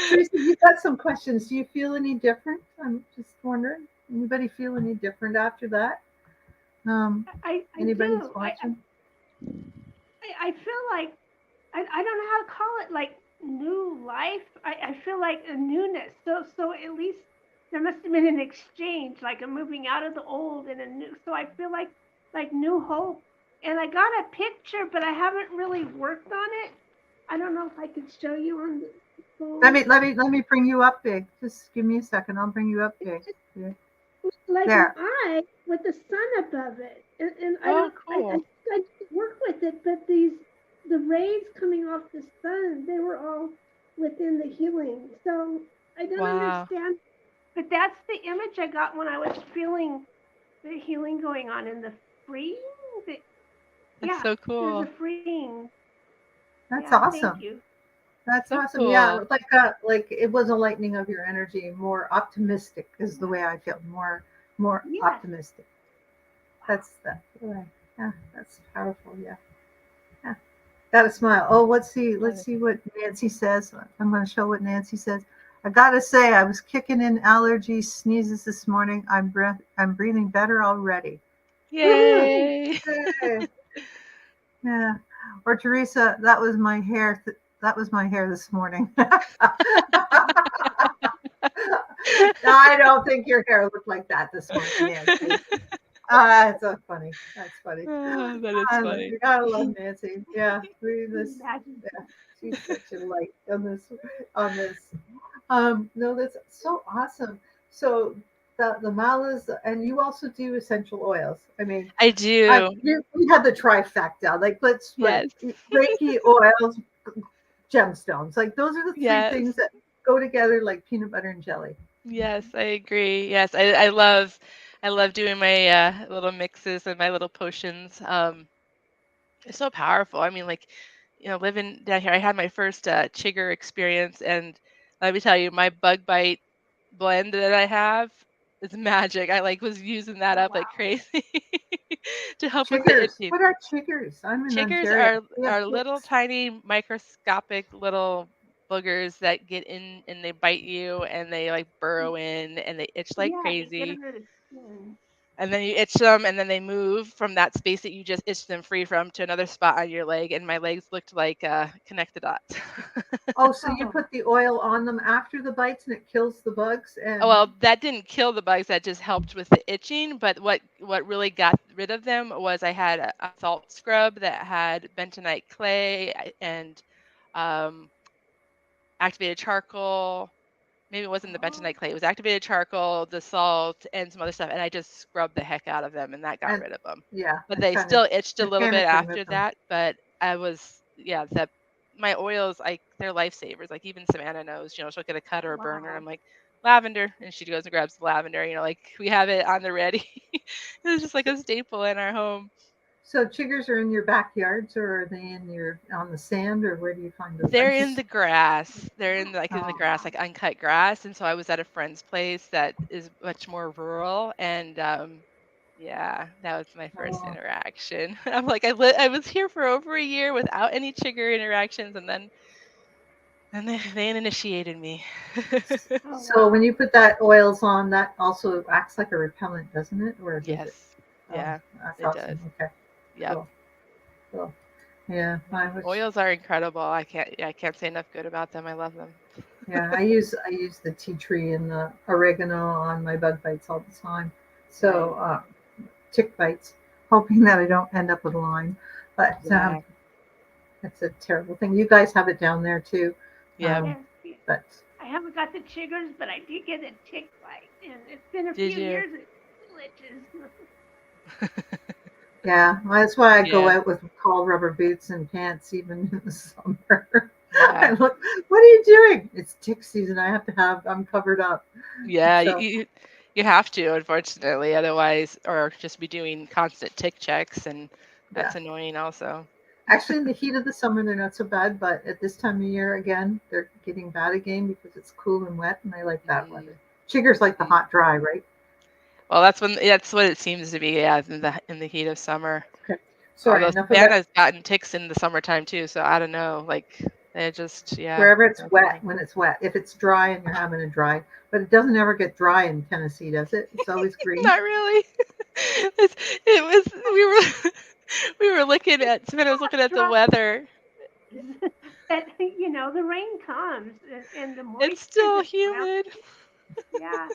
Teresa, you've got some questions. Do you feel any different? I'm just wondering. Anybody feel any different after that? Anybody's watching? I feel like I don't know how to call it, like new life. I feel like a newness. So at least there must have been an exchange, like a moving out of the old and a new. So I feel like new hope. And I got a picture, but I haven't really worked on it. I don't know if I could show you on the phone. Let me bring you up big. Just give me a second. I'll bring you up big. Yeah. Like there. An eye with the sun above it, and cool. I work with it, but the rays coming off the sun, they were all within the healing. So I don't understand, but that's the image I got when I was feeling the healing going on in the freeing. That's so cool. The freeing. That's awesome. Thank you. That's so awesome. Cool. Yeah, like it was a lightening of your energy, more optimistic is the way I feel. More optimistic. That's way. Yeah, that's powerful. Yeah. Got to smile. Oh, let's see what Nancy says. I'm going to show what Nancy says. I got to say, I was kicking in allergy sneezes this morning. I'm breathing better already. Yay! Yeah. Or Teresa, that was my hair. That was my hair this morning. I don't think your hair looked like that this morning, Nancy. It's so funny. That's funny. Oh, that is funny. You gotta love Nancy. Yeah, she's such a light on this. No, that's so awesome. So the malas, and you also do essential oils. I mean, I do. We had the trifecta. Reiki oils, gemstones. Like those are the three things that go together like peanut butter and jelly. Yes, I agree. Yes, I love I love doing my little mixes and my little potions. It's so powerful. I mean, like, living down here, I had my first chigger experience, and let me tell you, my bug bite blend that I have is magic. I was using that up like crazy to help with the Chiggers. itching. What are chiggers? I'm in Chiggers Ontario. We have are little ticks. tiny microscopic little boogers that get in and they bite you and they burrow in and they itch like Yeah, they get crazy. under the skin. And then you itch them and then they move from that space that you just itched them free from to another spot on your leg, and my legs looked like connected dots. Oh, so you put the oil on them after the bites and it kills the bugs? And Oh, well, that didn't kill the bugs. That just helped with the itching. But what really got rid of them was I had a salt scrub that had bentonite clay and um, activated charcoal. Maybe it wasn't the bentonite clay. It was activated charcoal, the salt, and some other stuff. And I just scrubbed the heck out of them, and that got rid of them. yeah, But it's they kind of still itched a little bit mechanically after with them. that. But I was, my oils, they're lifesavers. Like even Savannah knows, she'll get a cut or a burn, and I'm like, lavender, and she goes and grabs the lavender. We have it on the ready. It's just like a staple in our home. So chiggers are in your backyards, or are they on the sand, or where do you find those? They're in the grass. They're in the Oh. grass, like uncut grass. And so I was at a friend's place that is much more rural, and yeah, that was my first interaction. I'm like, I was here for over a year without any chigger interactions, and then they initiated me. So when you put that oils on, that also acts like a repellent, doesn't it? Or does it? Yes. Yeah, that's it awesome. does. Okay. Yep. Cool. Yeah, Oils are incredible. I can't say enough good about them. I love them. Yeah, I use the tea tree and the oregano on my bug bites all the time. So tick bites, hoping that I don't end up with Lyme. But it's a terrible thing. You guys have it down there too. Yeah. But I haven't got the chiggers, but I did get a tick bite, and it's been a few years. It glitches. Yeah, well, that's why I go out with cold rubber boots and pants even in the summer. I look, what are you doing? It's tick season. I'm covered up. Yeah, so. you have to, unfortunately, otherwise, or just be doing constant tick checks, and that's annoying also. Actually, in the heat of the summer, they're not so bad, but at this time of year, again, they're getting bad again because it's cool and wet, and I like that weather. Chiggers like the hot, dry, right? Well, that's what it seems to be. Yeah, in the heat of summer. Okay. Sorry. Although Savannah's gotten ticks in the summertime too, so I don't know. They just wherever it's wet, when it's wet. If it's dry and you're having a dry, but it doesn't ever get dry in Tennessee, does it? It's always green. Not really. We were looking at Savannah was looking at the weather. That the rain comes and the moisture. It's still humid. Yeah.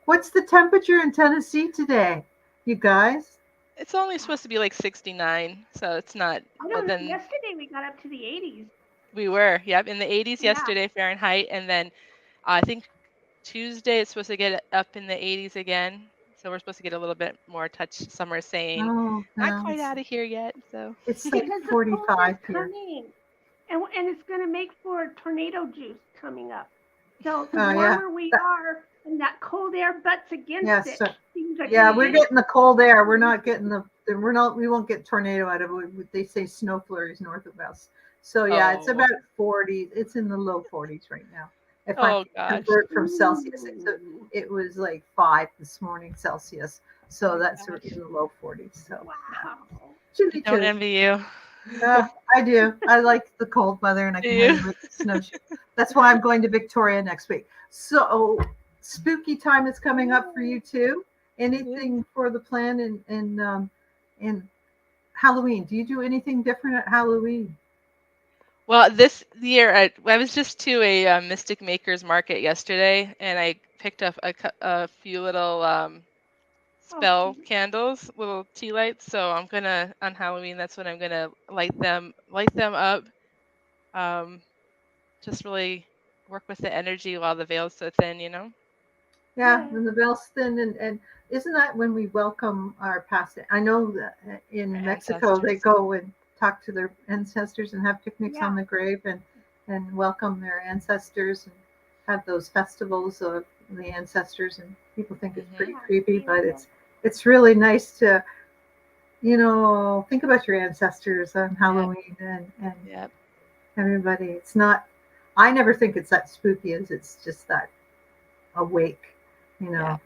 What's the temperature in Tennessee today, you guys? It's only supposed to be like 69, so it's not. Yesterday we got up to the 80s. We were, in the 80s yesterday Fahrenheit, and then I think Tuesday it's supposed to get up in the 80s again. So we're supposed to get a little bit more touch. Some are saying not quite out of here yet. So it's like 45 here. And it's going to make for tornado juice coming up. So the warmer we are, and that cold air butts against it. We're getting the cold air. We're not getting we won't get tornado out of it. They say snow flurries north of us. So it's about 40. It's in the low 40s right now. If I convert from Celsius, it was like 5 this morning Celsius. So that's in the low 40s. So I don't envy you. I do. I like the cold weather, and I can really like the snowshoe. That's why I'm going to Victoria next week. So spooky time is coming up for you too. Anything for the plan in Halloween? Do you do anything different at Halloween? Well, this year I was just to a Mystic Makers market yesterday, and I picked up a few little spell candles, little tea lights. So I'm gonna on Halloween. That's when I'm gonna light them up. Just really work with the energy while the veil's so thin, Yeah, when the veil's thin, and isn't that when we welcome our past? I know that in Mexico they go and talk to their ancestors and have picnics on the grave and welcome their ancestors and have those festivals of the ancestors, and people think it's pretty Yeah, creepy, but yeah. it's really nice to, think about your ancestors on Halloween and Yep. everybody. It's not. I never think it's that spooky as it's just that awake. Yeah. It's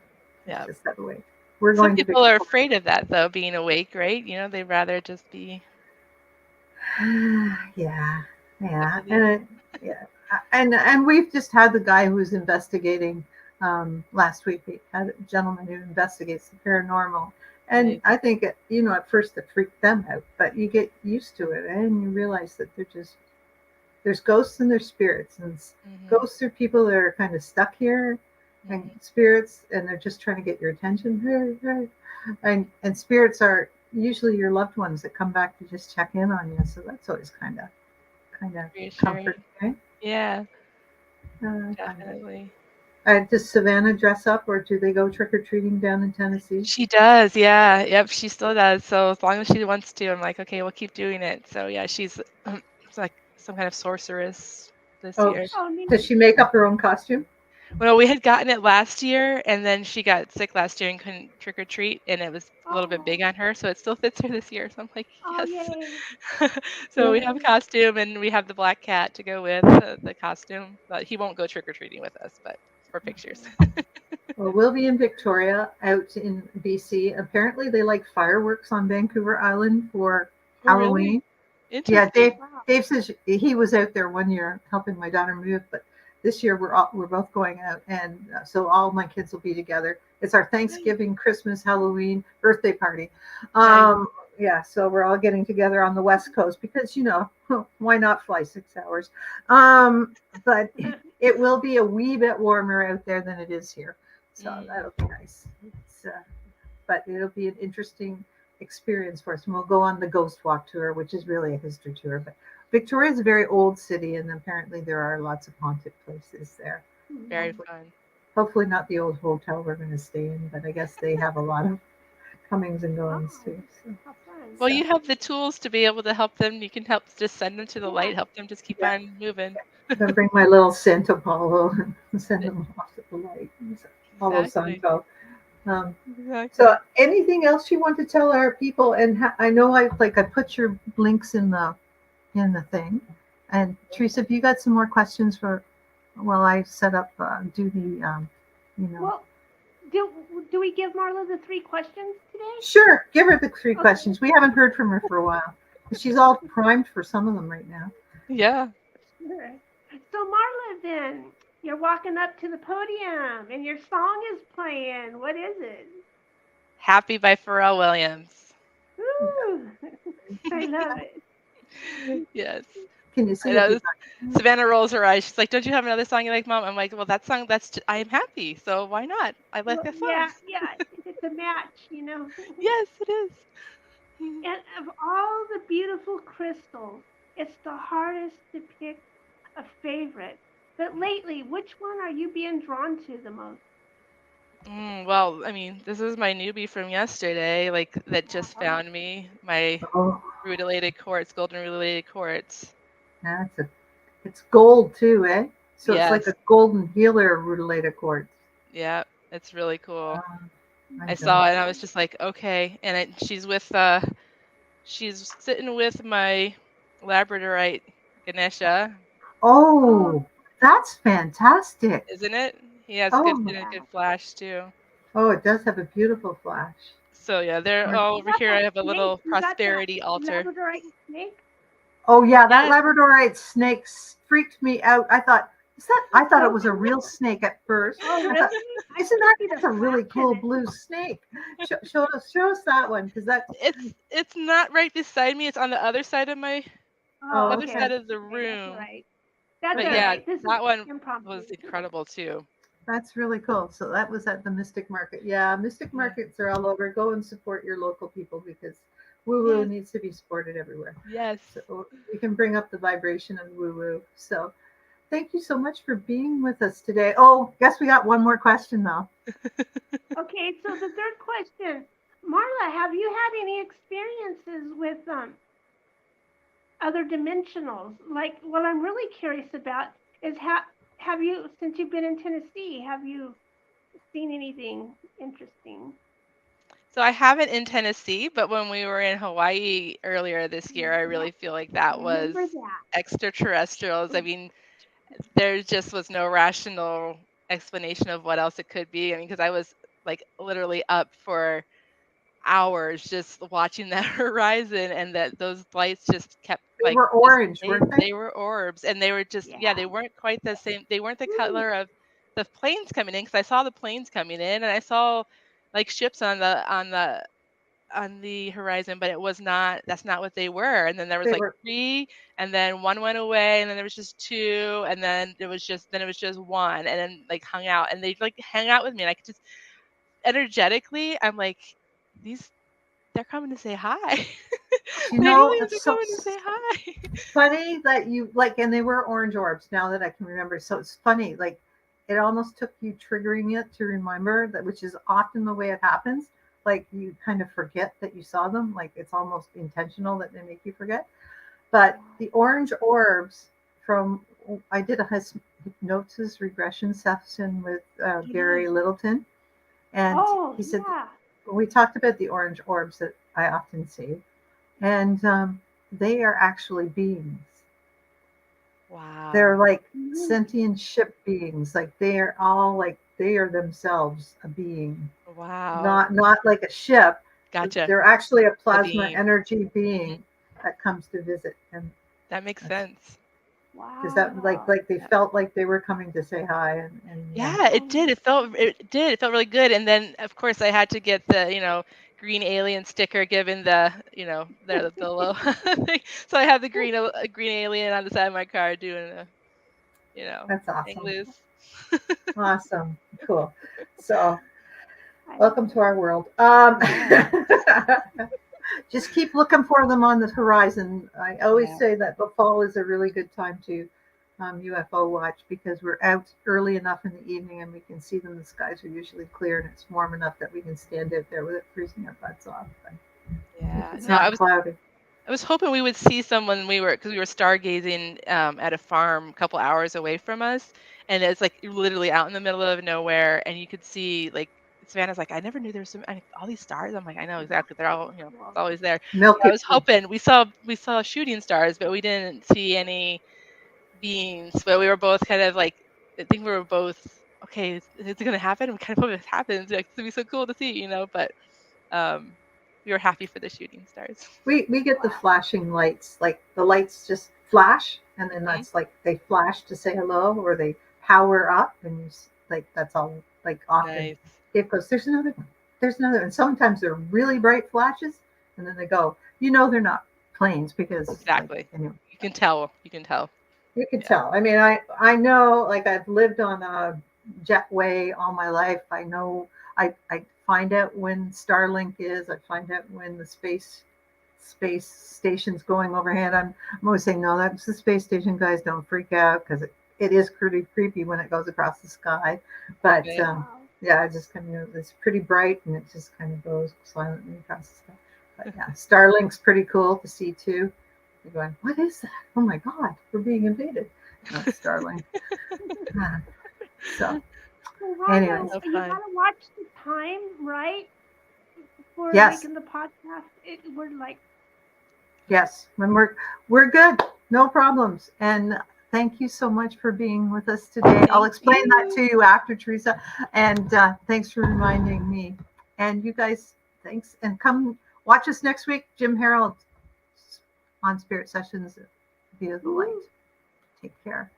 Yeah. just that awake. We're Some going to people are Victoria. afraid of that though, being awake, right? They'd rather just be Yeah, yeah, believe. and yeah, and we've just had the guy who's investigating. Last week we had a gentleman who investigates the paranormal, and Amazing. I think at first it freaked them out, but you get used to it and you realize that there's ghosts and there's spirits, and ghosts are people that are kind of stuck here, and spirits, and they're just trying to get your attention. And spirits are usually your loved ones that come back to just check in on you, so that's always kind of Reassuring. comforting, right? Yeah, Kind definitely. does Savannah dress up, or do they go trick-or-treating down in Tennessee? She does, yeah. Yep, she still does. So as long as she wants to, I'm like, okay, we'll keep doing it. So yeah, she's it's like some kind of sorceress this Oh, year. does she make up her own costume? Well, we had gotten it last year, and then she got sick last year and couldn't trick or treat, and it was a little bit big on her, so it still fits her this year. So I'm like, Oh, yes. yay. So we have a costume, and we have the black cat to go with the costume. But he won't go trick or treating with us, but for pictures. Well, we'll be in Victoria, out in BC. Apparently, they like fireworks on Vancouver Island for Oh, really? Halloween. Yeah, Interesting. Dave says he was out there one year helping my daughter move, but this year we're both going out, and so all my kids will be together. It's our Thanksgiving, Christmas, Halloween, birthday party. Nice. Yeah, so we're all getting together on the West Coast because why not fly 6 hours? But it will be a wee bit warmer out there than it is here, so that'll be nice. But it'll be an interesting experience for us. And we'll go on the Ghost Walk tour, which is really a history tour. But Victoria is a very old city, and apparently there are lots of haunted places there. Very fun. Hopefully not the old hotel we're going to stay in, but I guess they have a lot of comings and goings too. So. Well, you have the tools to be able to help them. You can help just send them to the light, help them just keep on moving. I'm going to bring my little scent Apollo and send them off to the light. Palo Santo. So anything else you want to tell our people? And I know I put your links in the thing. And Teresa, have you got some more questions for while I set up do the Well, do we give Marla the 3 questions today? Sure, give her the 3 questions. We haven't heard from her for a while. She's all primed for some of them right now. Yeah. Sure. So Marla, then you're walking up to the podium and your song is playing. What is it? Happy by Pharrell Williams. Ooh, I love it. Yes. Can you see it? Savannah rolls her eyes. She's like, "Don't you have another song you like, Mom?" I'm like, "Well, that song, I am happy, so why not? I like that song." Yeah, it's a match, Yes, it is. And of all the beautiful crystals, it's the hardest to pick a favorite. But lately, which one are you being drawn to the most? Well, I mean, this is my newbie from yesterday, that just found me. My rutilated quartz, golden rutilated quartz. Yeah, it's gold too, eh? So Yes. it's like a golden healer rutilated quartz. Yeah, it's really cool. I saw it and I was just like, okay. And she's sitting with my labradorite Ganesha. Oh, that's fantastic. Isn't it? He has a good flash too. Oh, it does have a beautiful flash. So yeah, they're all over here. I have a little prosperity altar. Labradorite snake? Oh yeah, that labradorite snake freaked me out. I thought it was a real snake at first. Oh, really? Isn't that's a really cool blue snake? Show us that one, because it's not right beside me. It's on the other side of my other side of the room. That's but all yeah, right. that one was incredible too. That's really cool. So that was at the Mystic Market. Yeah, Mystic Markets are all over. Go and support your local people, because woo-woo needs to be supported everywhere. Yes. So we can bring up the vibration of woo-woo. So thank you so much for being with us today. Oh, guess we got one more question though. Okay, so the 3rd question. Marla, have you had any experiences with other dimensionals? Like, what I'm really curious about is have you, since you've been in Tennessee, have you seen anything interesting. So I haven't in Tennessee, but when we were in Hawaii earlier this year, I really feel like that was Remember that. extraterrestrials. I mean, there just was no rational explanation of what else it could be. I mean, because I was like literally up for hours just watching that horizon, and that those lights just kept They like were just orange, weren't they? they were orbs, and they were just Yeah. they weren't quite the same. They weren't the Ooh. color of the planes coming in, because I saw the planes coming in and I saw like ships on the horizon, but it was not, that's not what they were. And then there was They like were. 3, and then one went away, and then there was just 2, and then it was just one, and then like hung out, and they like hang out with me, and I could just energetically, I'm like, they're coming to say hi. You The know, aliens it's are so coming to say hi. funny that you like, and they were orange orbs. Now that I can remember, so it's funny. Like, it almost took you triggering it to remember that, which is often the way it happens. Like, you kind of forget that you saw them. Like, it's almost intentional that they make you forget. But the orange orbs from, I did a hypnosis regression session with Gary Littleton, and he said, yeah. we talked about the orange orbs that I often see, and they are actually beings. Wow. They're like sentient ship beings. Like, they are all like, they are themselves a being. Wow. Not like a ship. Gotcha. They're actually a plasma being. energy being that comes to visit. And That makes sense. Wow. is that like they felt like they were coming to say hi, and Yeah, it did. It felt really good. And then of course I had to get the, green alien sticker given the, the low thing. So I have the green alien on the side of my car doing a, that's hang awesome. loose. Awesome. Cool. So I welcome love to our world. Just keep looking for them on the horizon. I always Yeah. say that the fall is a really good time to UFO watch, because we're out early enough in the evening and we can see them. The skies are usually clear and it's warm enough that we can stand out there without freezing our butts off. But Yeah. it's No, not cloudy. I was hoping we would see someone, because we were stargazing at a farm a couple hours away from us, and it's like literally out in the middle of nowhere, and you could see like Savannah's like, I never knew there was all these stars. I'm like, I know exactly. They're all, it's always there. Milky I was hoping we saw shooting stars, but we didn't see any beings. But we were both kind of like, I think we were both, okay, is it going to happen? We kind of hope it happens. Like, it's going to be so cool to see, but we were happy for the shooting stars. We get the flashing lights, like the lights just flash, and then Mhm. that's like they flash to say hello, or they power up, and like that's all. Like, often Nice. it goes, there's another one, and sometimes they're really bright flashes, and then they go, they're not planes, because Exactly. like, anyway, You can tell. you can tell. I mean, I know, like, I've lived on a jetway all my life. I know. I find out when Starlink is. I find out when the space station's going overhead. I'm always saying, no, that's the space station, guys. Don't freak out, because it is pretty creepy when it goes across the sky. But Okay. yeah, it just kind of, it's pretty bright, and it just kind of goes silently across the sky. But yeah, Starlink's pretty cool to see too. You're going, what is that? Oh my God, we're being invaded. That's Starlink. So, anyways, you gotta watch the time, right? For yes, making the podcast, we're like, yes, when we're good, no problems. And thank you so much for being with us today. I'll explain that to you after, Teresa. And thanks for reminding me. And you guys, thanks. And come watch us next week, Jim Harold on Spirit Sessions via the Light. Take care.